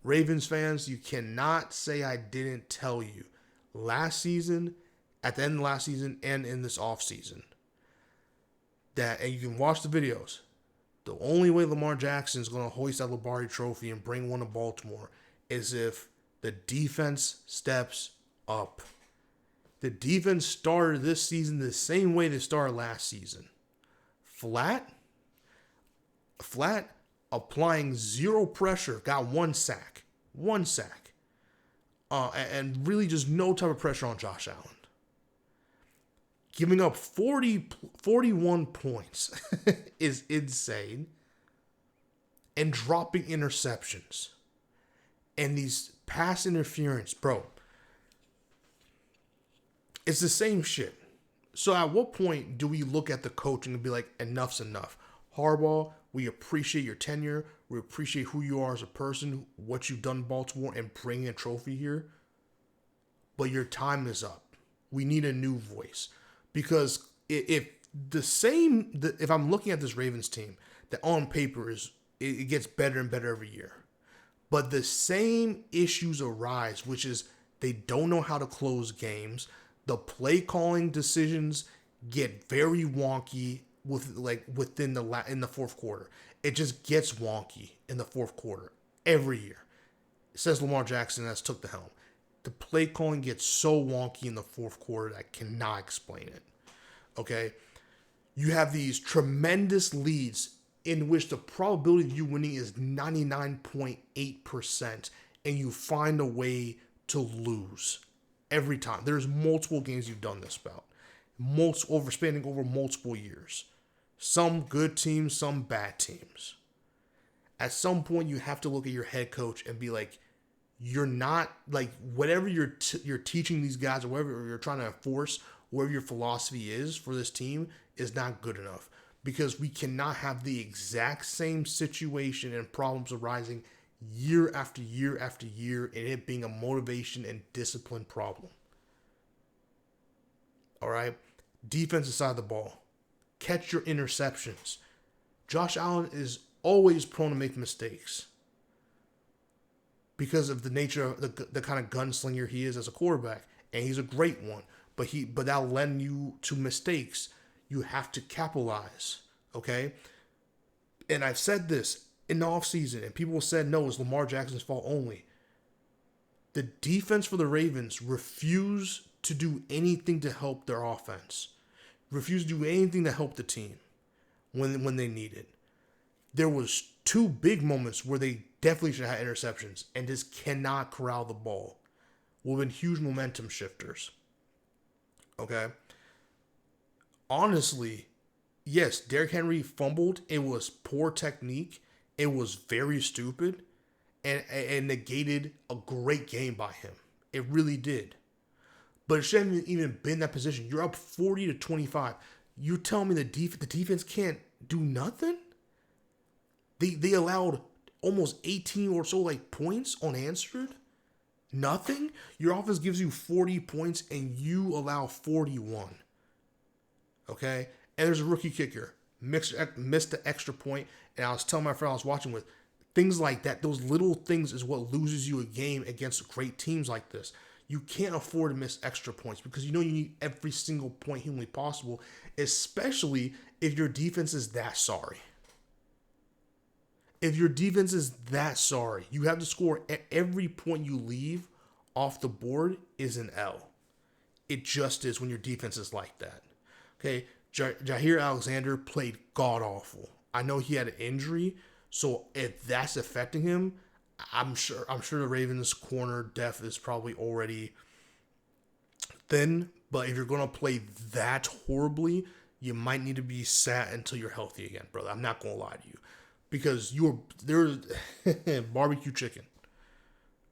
Ravens fans, you cannot say I didn't tell you last season, at the end of last season, and in this offseason. And you can watch the videos. The only way Lamar Jackson is going to hoist that Lombardi trophy and bring one to Baltimore is if the defense steps up. The defense started this season the same way they started last season. Flat, applying zero pressure, got one sack, and really just no type of pressure on Josh Allen. Giving up 41 points is insane. And dropping interceptions. And these pass interference, bro. It's the same shit. So at what point do we look at the coaching and be like, enough's enough? Harbaugh, we appreciate your tenure. We appreciate who you are as a person, what you've done in Baltimore, and bringing a trophy here. But your time is up. We need a new voice. Because if I'm looking at this Ravens team, that on paper it gets better and better every year. But the same issues arise, which is they don't know how to close games. The play calling decisions get very wonky in the fourth quarter. It just gets wonky in the fourth quarter every year. Says Lamar Jackson has took the helm. The play calling gets so wonky in the fourth quarter that I cannot explain it. Okay? You have these tremendous leads in which the probability of you winning is 99.8%, and you find a way to lose every time. There's multiple games you've done this about. Spanning over multiple years. Some good teams, some bad teams. At some point, you have to look at your head coach and be like, you're not, like, whatever you're teaching these guys or whatever you're trying to enforce, whatever your philosophy is for this team is not good enough. Because we cannot have the exact same situation and problems arising year after year after year and it being a motivation and discipline problem. All right? Defensive side of the ball. Catch your interceptions. Josh Allen is always prone to make mistakes because of the nature of the kind of gunslinger he is as a quarterback. And he's a great one. But that'll lend you to mistakes. You have to capitalize, okay? And I've said this in the offseason, and people said, no, it's Lamar Jackson's fault only. The defense for the Ravens refused to do anything to help their offense. Refused to do anything to help the team when they needed. There was two big moments where they definitely should have had interceptions and just cannot corral the ball. Would have been huge momentum shifters. Okay? Honestly, yes, Derrick Henry fumbled. It was poor technique. It was very stupid and negated a great game by him. It really did. But it shouldn't even been that position. You're up 40-25. You tell me the defense can't do nothing? They allowed almost 18 or so points unanswered? Nothing? Your offense gives you 40 points and you allow 41. Okay? And there's a rookie kicker. Missed the extra point. And I was telling my friend I was watching with, things like that, those little things is what loses you a game against great teams like this. You can't afford to miss extra points because you need every single point humanly possible, especially if your defense is that sorry. If your defense is that sorry, you have to score at every point you leave off the board is an L. It just is when your defense is like that. Okay, Jaire Alexander played god-awful. I know he had an injury, so if that's affecting him, I'm sure the Ravens' corner depth is probably already thin. But if you're going to play that horribly, you might need to be sat until you're healthy again, brother. I'm not going to lie to you. Because there's barbecue chicken.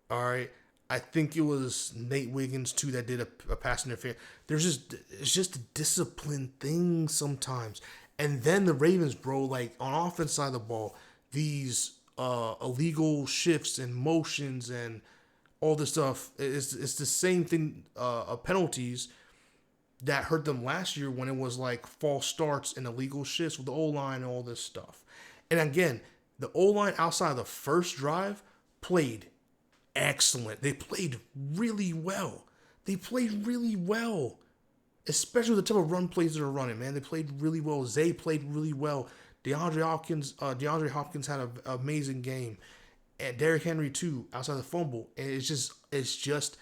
All right. I think it was Nate Wiggins too that did a pass interference. It's just a discipline thing sometimes. And then the Ravens, bro, on offense side of the ball, these illegal shifts and motions and all this stuff. It's the same thing. Penalties that hurt them last year when it was false starts and illegal shifts with the O-line and all this stuff. And again, the O-line outside of the first drive played excellent. They played really well. They played really well. Especially the type of run plays they're running, man. They played really well. Zay played really well. DeAndre Hopkins had an amazing game. And Derrick Henry too, outside the fumble. And it's just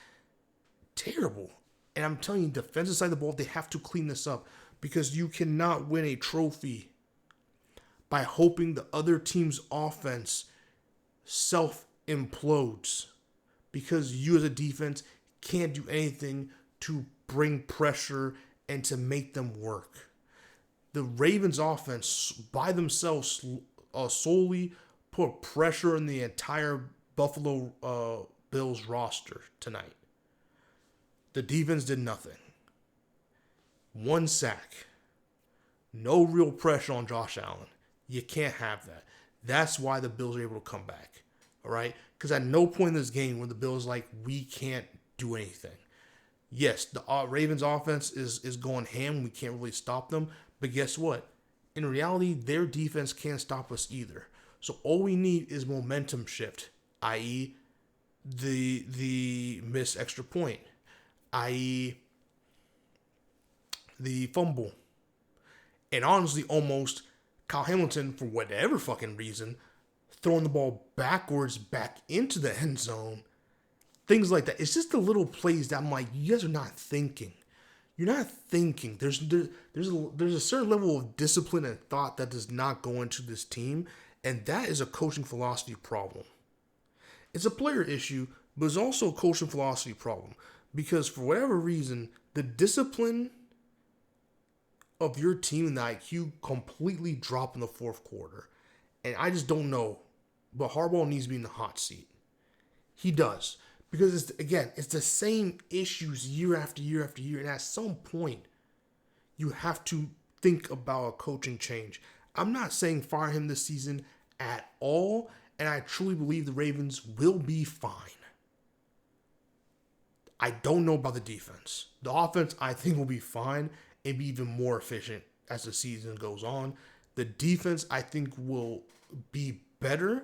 terrible. And I'm telling you, defensive side of the ball, they have to clean this up. Because you cannot win a trophy by hoping the other team's offense self-implodes. Because you as a defense can't do anything to bring pressure and to make them work. The Ravens offense by themselves solely put pressure on the entire Buffalo Bills roster tonight. The defense did nothing. 1 sack. No real pressure on Josh Allen. You can't have that. That's why the Bills are able to come back. All right? Because at no point in this game were the Bills like, we can't do anything. Yes, the Ravens offense is going ham. We can't really stop them. But guess what? In reality, their defense can't stop us either. So all we need is momentum shift, i.e. the missed extra point, i.e. the fumble. And honestly, almost Kyle Hamilton, for whatever fucking reason, throwing the ball backwards back into the end zone. Things like that. It's just the little plays that I'm like, you guys are not thinking. You're not thinking. There's a certain level of discipline and thought that does not go into this team, and that is a coaching philosophy problem. It's a player issue, but it's also a coaching philosophy problem because for whatever reason, the discipline of your team and the IQ completely drop in the fourth quarter, and I just don't know. But Harbaugh needs to be in the hot seat. He does. Because, it's the same issues year after year after year. And at some point, you have to think about a coaching change. I'm not saying fire him this season at all. And I truly believe the Ravens will be fine. I don't know about the defense. The offense, I think, will be fine and be even more efficient as the season goes on. The defense, I think, will be better.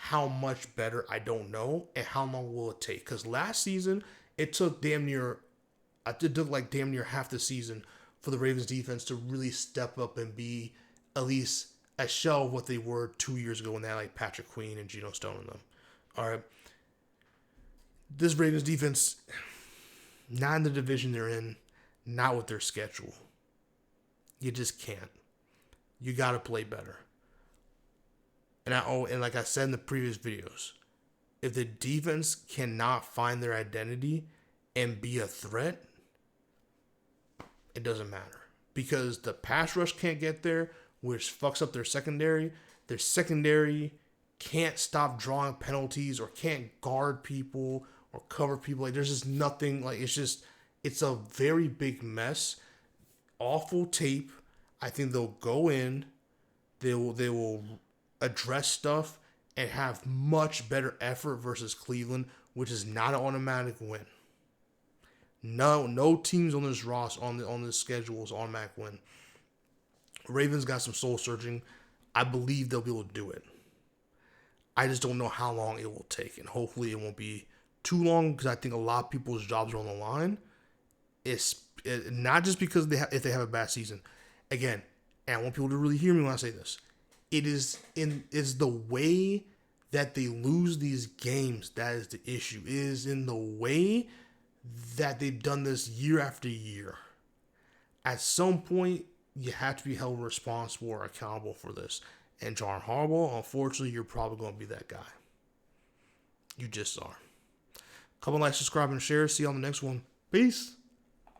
How much better, I don't know. And how long will it take? Because last season, it took damn near half the season for the Ravens defense to really step up and be at least a shell of what they were 2 years ago when they had like Patrick Queen and Geno Stone in them. All right. This Ravens defense, not in the division they're in, not with their schedule. You just can't. You got to play better. And like I said in the previous videos, if the defense cannot find their identity and be a threat, it doesn't matter. Because the pass rush can't get there, which fucks up their secondary. Their secondary can't stop drawing penalties or can't guard people or cover people. Like, there's just nothing. Like, it's a very big mess. Awful tape. I think they'll go in. They will address stuff and have much better effort versus Cleveland, which is not an automatic win. No teams on this roster on this schedule is automatic win. Ravens got some soul searching. I believe they'll be able to do it. I just don't know how long it will take, and hopefully it won't be too long because I think a lot of people's jobs are on the line. It's not just because if they have a bad season. Again, and I want people to really hear me when I say this. It's the way that they lose these games that is the issue. It is in the way that they've done this year after year. At some point, you have to be held responsible or accountable for this. And John Harbaugh, unfortunately, you're probably going to be that guy. You just are. Couple likes, subscribe, and share. See you on the next one. Peace.